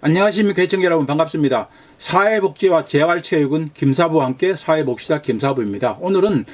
안녕하십니까 시청자 여러분, 반갑습니다. 사회복지와 재활체육은 김사부와 함께 사회복지사 김사부입니다. 오늘은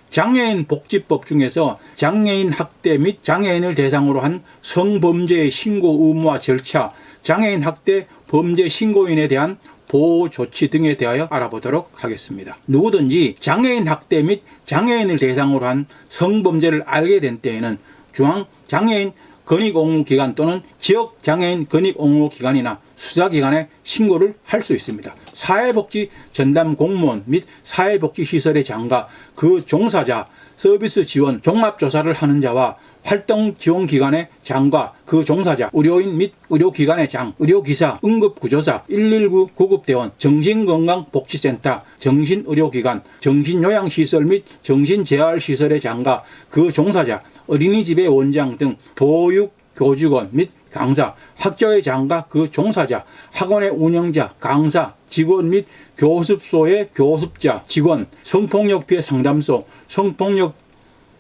장애인 복지법 중에서 장애인 학대 및 장애인을 대상으로 한 성범죄의 신고 의무와 절차, 장애인 학대 범죄 신고인에 대한 보호 조치 등에 대하여 알아보도록 하겠습니다. 누구든지 장애인 학대 및 장애인을 대상으로 한 성범죄를 알게 된 때에는 중앙장애인 권익옹호기관 또는 지역장애인 권익옹호기관이나 수사기관에 신고를 할 수 있습니다. 사회복지 전담 공무원 및 사회복지시설의 장과 그 종사자, 서비스 지원, 종합조사를 하는 자와 활동지원기관의 장과 그 종사자, 의료인 및 의료기관의 장, 의료기사, 응급구조사, 119 구급대원, 정신건강복지센터, 정신의료기관, 정신요양시설 및 정신재활시설의 장과 그 종사자, 어린이집의 원장 등 보육, 교직원 및 강사, 학교의 장과 그 종사자, 학원의 운영자, 강사, 직원 및 교습소의 교습자, 직원, 성폭력 피해 상담소, 성폭력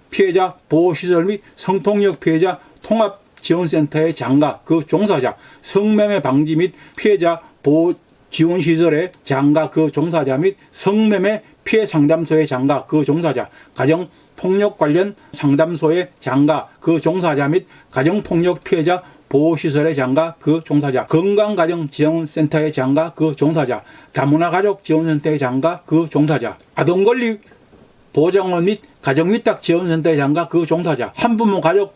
피해자 보호시설 및 성폭력 피해자 통합지원센터의 장과 그 종사자, 성매매 방지 및 피해자 보호 지원시설의 장과 그 종사자 및 성매매 피해 상담소의 장과 그 종사자, 가정폭력 관련 상담소의 장과 그 종사자 및 가정폭력 피해자 보호시설의 장과 그 종사자, 건강가정지원센터의 장과 그 종사자, 다문화가족지원센터의 장과 그 종사자, 아동권리 보장원 및 가정위탁지원센터의 장과 그 종사자, 한부모 가족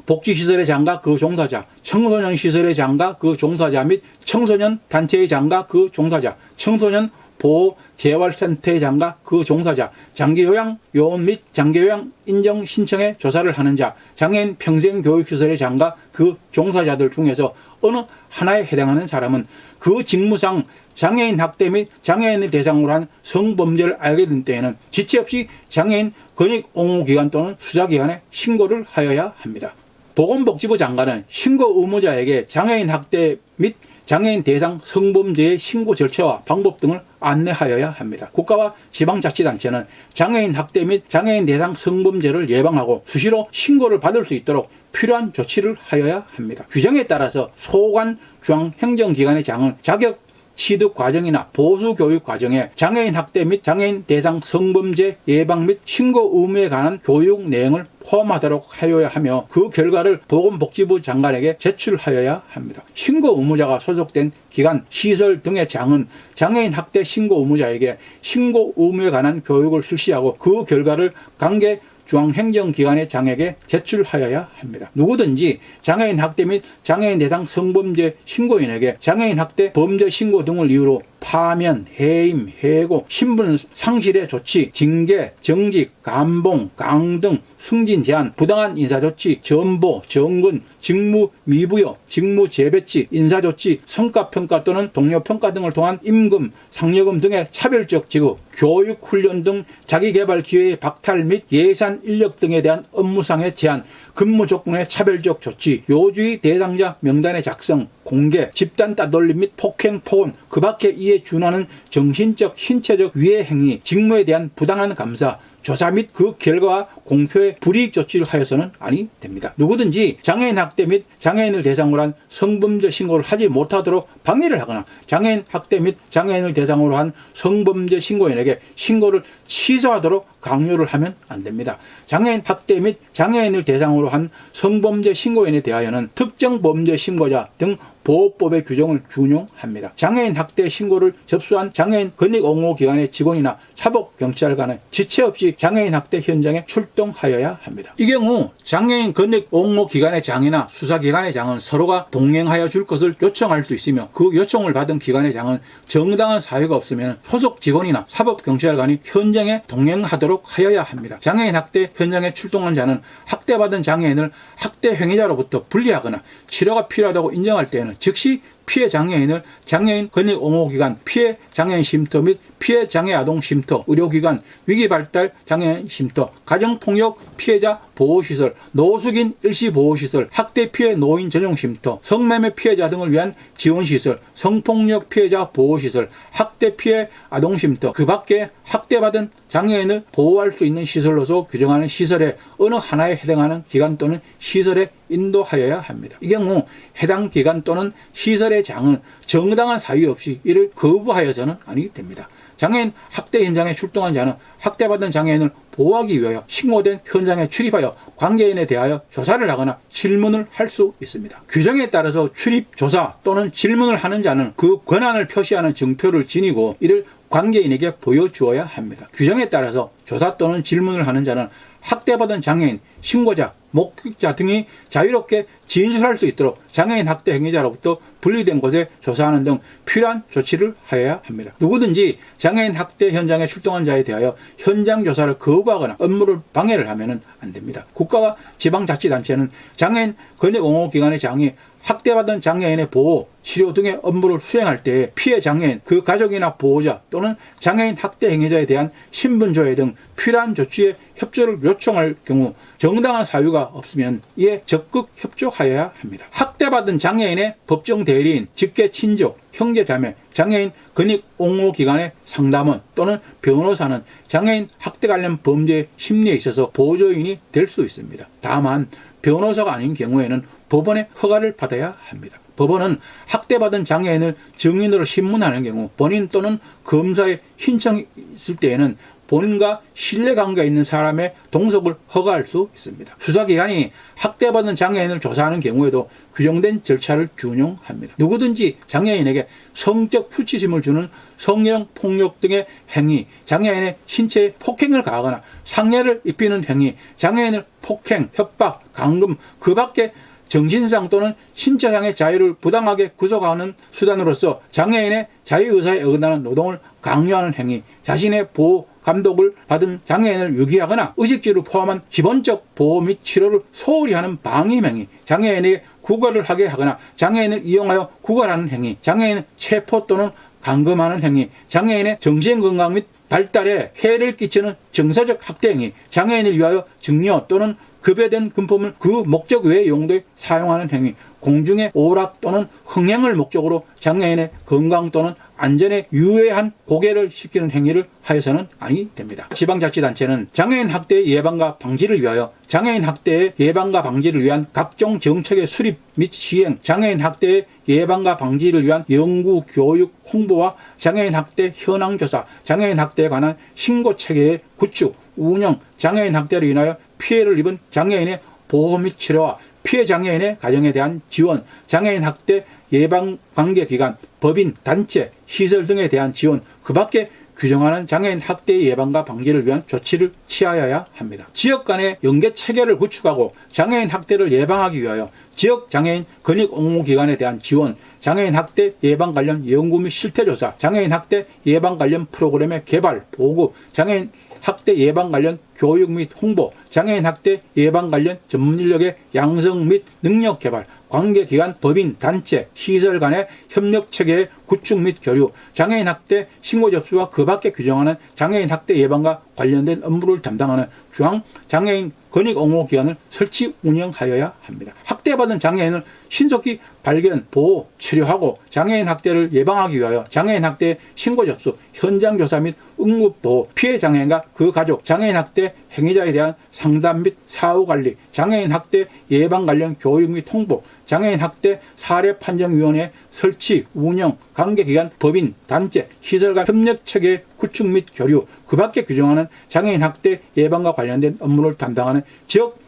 복지시설의 장과 그 종사자, 청소년 시설의 장과 그 종사자 및 청소년 단체의 장과 그 종사자, 청소년 보호 재활센터의 장과 그 종사자, 장기요양 요원 및 장기요양 인정 신청에 조사를 하는 자, 장애인 평생교육시설의 장과 그 종사자들 중에서 어느 하나에 해당하는 사람은 그 직무상 장애인 학대 및 장애인을 대상으로 한 성범죄를 알게 된 때에는 지체 없이 장애인 권익옹호기관 또는 수사기관에 신고를 하여야 합니다. 보건복지부 장관은 신고 의무자에게 장애인 학대 및 장애인 대상 성범죄의 신고 절차와 방법 등을 안내하여야 합니다. 국가와 지방자치단체는 장애인 학대 및 장애인 대상 성범죄를 예방하고 수시로 신고를 받을 수 있도록 필요한 조치를 하여야 합니다. 규정에 따라서 소관 중앙행정기관의 장은 자격 취득 과정이나 보수 교육 과정에 장애인 학대 및 장애인 대상 성범죄 예방 및 신고 의무에 관한 교육 내용을 포함하도록 하여야 하며 그 결과를 보건복지부 장관에게 제출하여야 합니다. 신고 의무자가 소속된 기관, 시설 등의 장은 장애인 학대 신고 의무자에게 신고 의무에 관한 교육을 실시하고 그 결과를 관계 중앙행정기관의 장에게 제출하여야 합니다. 누구든지 장애인 학대 및 장애인 대상 성범죄 신고인에게 장애인 학대 범죄 신고 등을 이유로 파면, 해임, 해고, 신분 상실의 조치, 징계, 정직, 감봉, 강등, 승진 제한, 부당한 인사조치, 전보, 정근, 직무 미부여, 직무 재배치, 인사조치, 성과평가 또는 동료평가 등을 통한 임금, 상여금 등의 차별적 지급, 교육훈련 등 자기개발 기회의 박탈 및 예산 인력 등에 대한 업무상의 제한, 근무 조건의 차별적 조치, 요주의 대상자 명단의 작성, 공개, 집단 따돌림 및 폭행, 폭언, 그 밖에 이에 준하는 정신적, 신체적 위해 행위, 직무에 대한 부당한 감사, 조사 및 그 결과와 공표의 불이익 조치를 하여서는 아니 됩니다. 누구든지 장애인 학대 및 장애인을 대상으로 한 성범죄 신고를 하지 못하도록 방해를 하거나 장애인 학대 및 장애인을 대상으로 한 성범죄 신고인에게 신고를 취소하도록 강요를 하면 안 됩니다. 장애인 학대 및 장애인을 대상으로 한 성범죄 신고인에 대하여는 특정 범죄 신고자 등 보호법의 규정을 준용합니다. 장애인 학대 신고를 접수한 장애인 권익옹호기관의 직원이나 사법경찰관은 지체 없이 장애인 학대 현장에 출동하여야 합니다. 이 경우 장애인 권익옹호기관의 장이나 수사기관의 장은 서로가 동행하여 줄 것을 요청할 수 있으며 그 요청을 받은 기관의 장은 정당한 사유가 없으면 소속 직원이나 사법경찰관이 현장에 동행하도록 하여야 합니다. 장애인 학대 현장에 출동한 자는 학대받은 장애인을 학대 행위자로부터 분리하거나 치료가 필요하다고 인정할 때에는 즉시 피해 장애인을 장애인 권익옹호기관 피해 장애인 쉼터 및 피해 장애 아동 쉼터, 의료기관, 위기발달 장애인 쉼터, 가정폭력 피해자 보호시설, 노숙인 일시보호시설, 학대 피해 노인 전용 쉼터, 성매매 피해자 등을 위한 지원시설, 성폭력 피해자 보호시설, 학대 피해 아동 쉼터, 그 밖에 학대받은 장애인을 보호할 수 있는 시설로서 규정하는 시설의 어느 하나에 해당하는 기관 또는 시설에 인도하여야 합니다. 이 경우 해당 기관 또는 시설의 장애인의 장은 정당한 사유 없이 이를 거부하여서는 아니 됩니다. 장애인 학대 현장에 출동한 자는 학대받은 장애인을 보호하기 위하여 신고된 현장에 출입하여 관계인에 대하여 조사를 하거나 질문을 할 수 있습니다. 규정에 따라서 출입, 조사 또는 질문을 하는 자는 그 권한을 표시하는 증표를 지니고 이를 관계인에게 보여주어야 합니다. 규정에 따라서 조사 또는 질문을 하는 자는 학대받은 장애인, 신고자, 목격자 등이 자유롭게 진술할 수 있도록 장애인 학대 행위자로부터 분리된 곳에 조사하는 등 필요한 조치를 하여야 합니다. 누구든지 장애인 학대 현장에 출동한 자에 대하여 현장 조사를 거부하거나 업무를 방해를 하면 안 됩니다. 국가와 지방자치단체는 장애인 권익옹호기관의 장이 학대받은 장애인의 보호, 치료 등의 업무를 수행할 때 피해 장애인, 그 가족이나 보호자 또는 장애인 학대 행위자에 대한 신분조회 등 필요한 조치에 협조를 요청할 경우 정당한 사유가 없으면 이에 적극 협조하여야 합니다. 학대받은 장애인의 법정 대리인, 직계 친족, 형제 자매, 장애인 권익옹호기관의 상담원 또는 변호사는 장애인 학대 관련 범죄 심리에 있어서 보조인이 될 수 있습니다. 다만 변호사가 아닌 경우에는 법원의 허가를 받아야 합니다. 법원은 학대받은 장애인을 증인으로 신문하는 경우 본인 또는 검사의 신청이 있을 때에는 본인과 신뢰관계가 있는 사람의 동석을 허가할 수 있습니다. 수사기관이 학대받은 장애인을 조사하는 경우에도 규정된 절차를 준용합니다. 누구든지 장애인에게 성적 수치심을 주는 성희롱, 폭력 등의 행위, 장애인의 신체에 폭행을 가하거나 상해를 입히는 행위, 장애인을 폭행, 협박, 감금, 그 밖에 정신상 또는 신체상의 자유를 부당하게 구속하는 수단으로서 장애인의 자유의사에 어긋나는 노동을 강요하는 행위, 자신의 보호, 감독을 받은 장애인을 유기하거나 의식주를 포함한 기본적 보호 및 치료를 소홀히 하는 방임 행위, 장애인에게 구걸을 하게 하거나 장애인을 이용하여 구걸하는 행위, 장애인 체포 또는 감금하는 행위, 장애인의 정신건강 및 발달에 해를 끼치는 정서적 학대 행위, 장애인을 위하여 증여 또는 급여된 금품을 그 목적 외의 용도에 사용하는 행위, 공중의 오락 또는 흥행을 목적으로 장애인의 건강 또는 안전에 유해한 고개를 시키는 행위를 하여서는 아니 됩니다. 지방자치단체는 장애인 학대 예방과 방지를 위하여 장애인 학대의 예방과 방지를 위한 각종 정책의 수립 및 시행, 장애인 학대의 예방과 방지를 위한 연구, 교육, 홍보와 장애인 학대 현황 조사, 장애인 학대에 관한 신고 체계의 구축, 운영, 장애인 학대로 인하여 피해를 입은 장애인의 보호 및 치료와 피해 장애인의 가정에 대한 지원, 장애인 학대 예방 관계 기관, 법인, 단체, 시설 등에 대한 지원, 그 밖에 규정하는 장애인 학대 예방과 방지를 위한 조치를 취하여야 합니다. 지역 간의 연계 체계를 구축하고 장애인 학대를 예방하기 위하여 지역 장애인 권익옹호기관에 대한 지원, 장애인 학대 예방 관련 연구 및 실태조사, 장애인 학대 예방 관련 프로그램의 개발, 보급, 장애인 학대 예방 관련 교육 및 홍보, 장애인 학대 예방 관련 전문 인력의 양성 및 능력 개발, 관계기관, 법인, 단체, 시설 간의 협력 체계의 구축 및 교류, 장애인 학대 신고 접수와 그 밖에 규정하는 장애인 학대 예방과 관련된 업무를 담당하는 중앙 장애인 권익옹호기관을 설치 운영하여야 합니다. 학대받은 장애인을 신속히 발견, 보호, 치료하고 장애인 학대를 예방하기 위하여 장애인 학대 신고 접수, 현장 조사 및 응급 보호, 피해 장애인과 그 가족, 장애인 학대 행위자에 대한 상담 및 사후 관리, 장애인 학대 예방 관련 교육 및 홍보, 장애인 학대 사례 판정위원회 설치, 운영, 관계기관, 법인, 단체, 시설 간 협력 체계 구축 및 교류, 그 밖에 규정하는 장애인 학대 예방과 관련된 업무를 담당하는 지역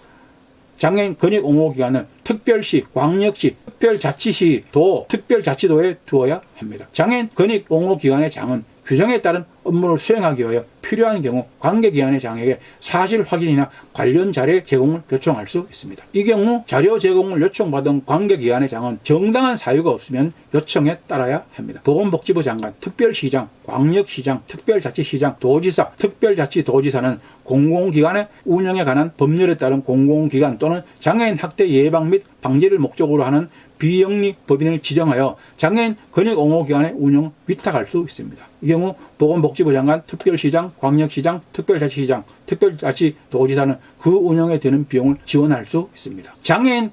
장애인 권익옹호기관은 특별시, 광역시, 특별자치시, 도, 특별자치도에 두어야 합니다. 장애인 권익옹호기관의 장은 규정에 따른 업무를 수행하기 위하여 필요한 경우 관계기관의 장에게 사실 확인이나 관련 자료 제공을 요청할 수 있습니다. 이 경우 자료 제공을 요청받은 관계기관의 장은 정당한 사유가 없으면 요청에 따라야 합니다. 보건복지부 장관, 특별시장, 광역시장, 특별자치시장, 도지사, 특별자치도지사는 공공기관의 운영에 관한 법률에 따른 공공기관 또는 장애인 학대 예방 및 방지를 목적으로 하는 비영리 법인을 지정하여 장애인 권익옹호기관의 운영을 위탁할 수 있습니다. 이 경우 보건복지부 장관, 특별시장, 광역시장, 특별자치시장, 특별자치도지사는 그 운영에 드는 비용을 지원할 수 있습니다. 장애인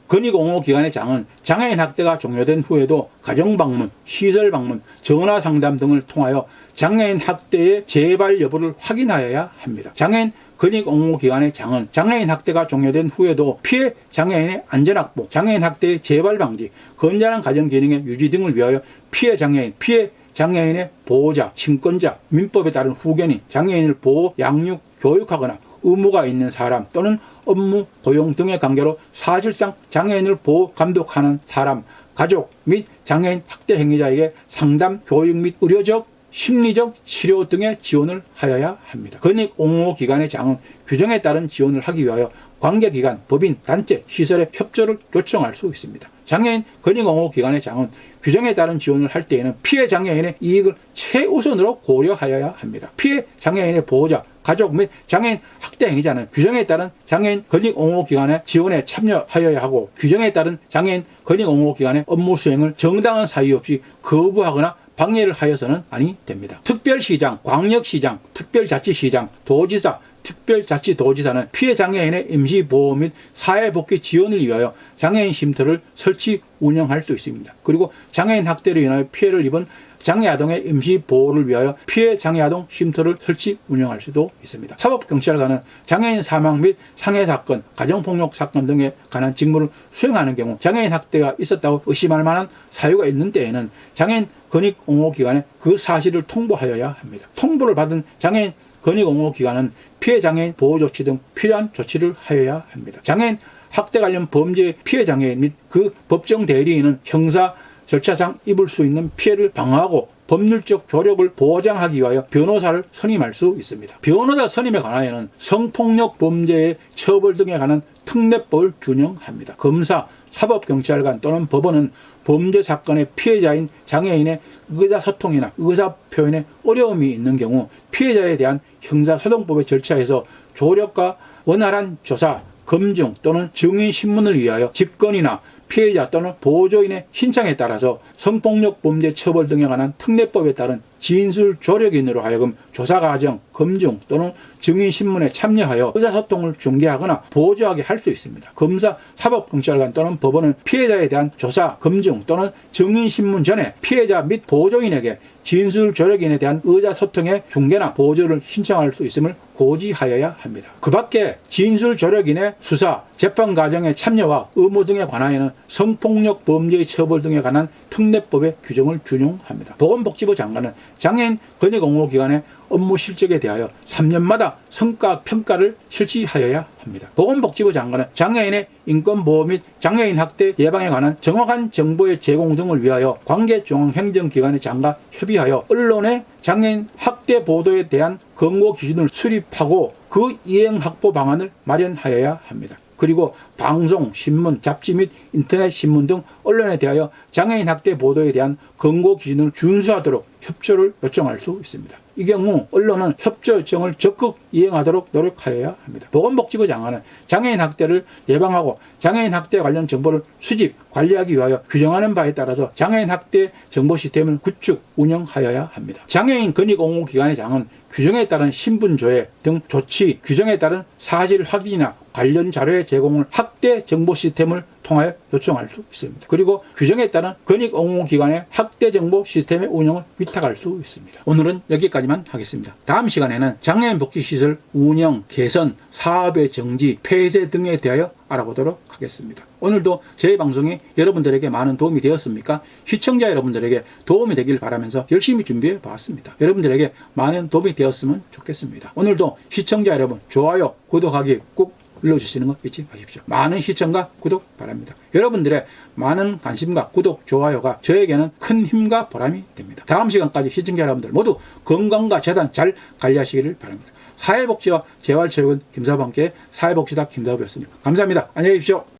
권익옹호기관의 장은 장애인 학대가 종료된 후에도 가정방문, 시설방문, 전화상담 등을 통하여 장애인 학대의 재발 여부를 확인하여야 합니다. 장애인 근익옹호기관의 장은 장애인 학대가 종료된 후에도 피해 장애인의 안전확보, 장애인 학대의 재발 방지, 건전한 가정 기능의 유지 등을 위하여 피해 장애인의 보호자, 친권자, 민법에 따른 후견인, 장애인을 보호, 양육, 교육하거나 의무가 있는 사람 또는 업무, 고용 등의 관계로 사실상 장애인을 보호, 감독하는 사람, 가족 및 장애인 학대 행위자에게 상담, 교육 및 의료적, 심리적 치료 등의 지원을 하여야 합니다. 근익옹호기관의 장은 규정에 따른 지원을 하기 위하여 관계기관, 법인, 단체, 시설의 협조를 요청할 수 있습니다. 장애인 근익옹호기관의 장은 규정에 따른 지원을 할 때에는 피해 장애인의 이익을 최우선으로 고려하여야 합니다. 피해 장애인의 보호자, 가족 및 장애인 학대 행위자는 규정에 따른 장애인 근익옹호기관의 지원에 참여하여야 하고, 규정에 따른 장애인 근익옹호기관의 업무 수행을 정당한 사유 없이 거부하거나 방해를 하여서는 아니 됩니다. 특별시장, 광역시장, 특별자치시장, 도지사, 특별자치도지사는 피해 장애인의 임시보호 및 사회복귀 지원을 위하여 장애인 쉼터를 설치, 운영할 수 있습니다. 그리고 장애인 학대로 인하여 피해를 입은 장애아동의 임시보호를 위하여 피해 장애아동 쉼터를 설치, 운영할 수도 있습니다. 사법경찰관은 장애인 사망 및 상해사건, 가정폭력 사건 등에 관한 직무를 수행하는 경우 장애인 학대가 있었다고 의심할 만한 사유가 있는 때에는 장애인 근익옹호기관에 그 사실을 통보하여야 합니다. 통보를 받은 장애인 근익옹호기관은 피해 장애인 보호 조치 등 필요한 조치를 하여야 합니다. 장애인 학대 관련 범죄 피해 장애인 및 그 법정 대리인은 형사 절차상 입을 수 있는 피해를 방어하고 법률적 조력을 보장하기 위하여 변호사를 선임할 수 있습니다. 변호사 선임에 관하여는 성폭력 범죄의 처벌 등에 관한 특례법을 준용합니다. 검사, 사법경찰관 또는 법원은 범죄 사건의 피해자인 장애인의 의사소통이나 의사표현에 어려움이 있는 경우 피해자에 대한 형사소송법의 절차에서 조력과 원활한 조사, 검증 또는 증인신문을 위하여 직권이나 피해자 또는 보조인의 신청에 따라서 성폭력 범죄 처벌 등에 관한 특례법에 따른 진술 조력인으로 하여금 조사 과정, 검증 또는 증인신문에 참여하여 의사소통을 중개하거나 보조하게 할 수 있습니다. 검사, 사법경찰관 또는 법원은 피해자에 대한 조사, 검증 또는 증인신문 전에 피해자 및 보조인에게 진술 조력인에 대한 의사소통의 중개나 보조를 신청할 수 있음을 고지하여야 합니다. 그 밖에 진술 조력인의 수사, 재판 과정의 참여와 의무 등에 관하여는 성폭력 범죄의 처벌 등에 관한 특례법의 규정을 준용합니다. 보건복지부 장관은 장애인 근익옹호기관의 업무 실적에 대하여 3년마다 성과 평가를 실시하여야 합니다. 보건복지부 장관은 장애인의 인권보호 및 장애인 학대 예방에 관한 정확한 정보의 제공 등을 위하여 관계중앙행정기관의 장과 협의하여 언론의 장애인 학대 보도에 대한 권고 기준을 수립하고 그 이행 확보 방안을 마련하여야 합니다. 그리고 방송, 신문, 잡지 및 인터넷 신문 등 언론에 대하여 장애인 학대 보도에 대한 권고 기준을 준수하도록 협조를 요청할 수 있습니다. 이 경우 언론은 협조 요청을 적극 이행하도록 노력하여야 합니다. 보건복지부 장관은 장애인 학대를 예방하고 장애인 학대 관련 정보를 수집, 관리하기 위하여 규정하는 바에 따라서 장애인 학대 정보 시스템을 구축, 운영하여야 합니다. 장애인 근익옹호기관의 장은 규정에 따른 신분조회 등 조치, 규정에 따른 사실 확인이나 관련 자료의 제공을 학대 정보 시스템을 통하여 요청할 수 있습니다. 그리고 규정에 따른 근익옹호기관의 학대 정보 시스템의 운영을 위탁할 수 있습니다. 오늘은 여기까지만 하겠습니다. 다음 시간에는 장애인 복지시설 운영, 개선, 사업의 정지, 폐쇄 등에 대하여 알아보도록 하겠습니다. 오늘도 제 방송이 여러분들에게 많은 도움이 되었습니까? 시청자 여러분들에게 도움이 되길 바라면서 열심히 준비해 보았습니다. 여러분들에게 많은 도움이 되었으면 좋겠습니다. 오늘도 시청자 여러분, 좋아요, 구독하기 꼭 눌러주시는 거 잊지 마십시오. 많은 시청과 구독 바랍니다. 여러분들의 많은 관심과 구독, 좋아요가 저에게는 큰 힘과 보람이 됩니다. 다음 시간까지 시청자 여러분들 모두 건강과 재단 잘 관리하시기를 바랍니다. 사회복지와 재활체육은 김사부와 함께 사회복지사 김사부였습니다. 감사합니다. 안녕히 계십시오.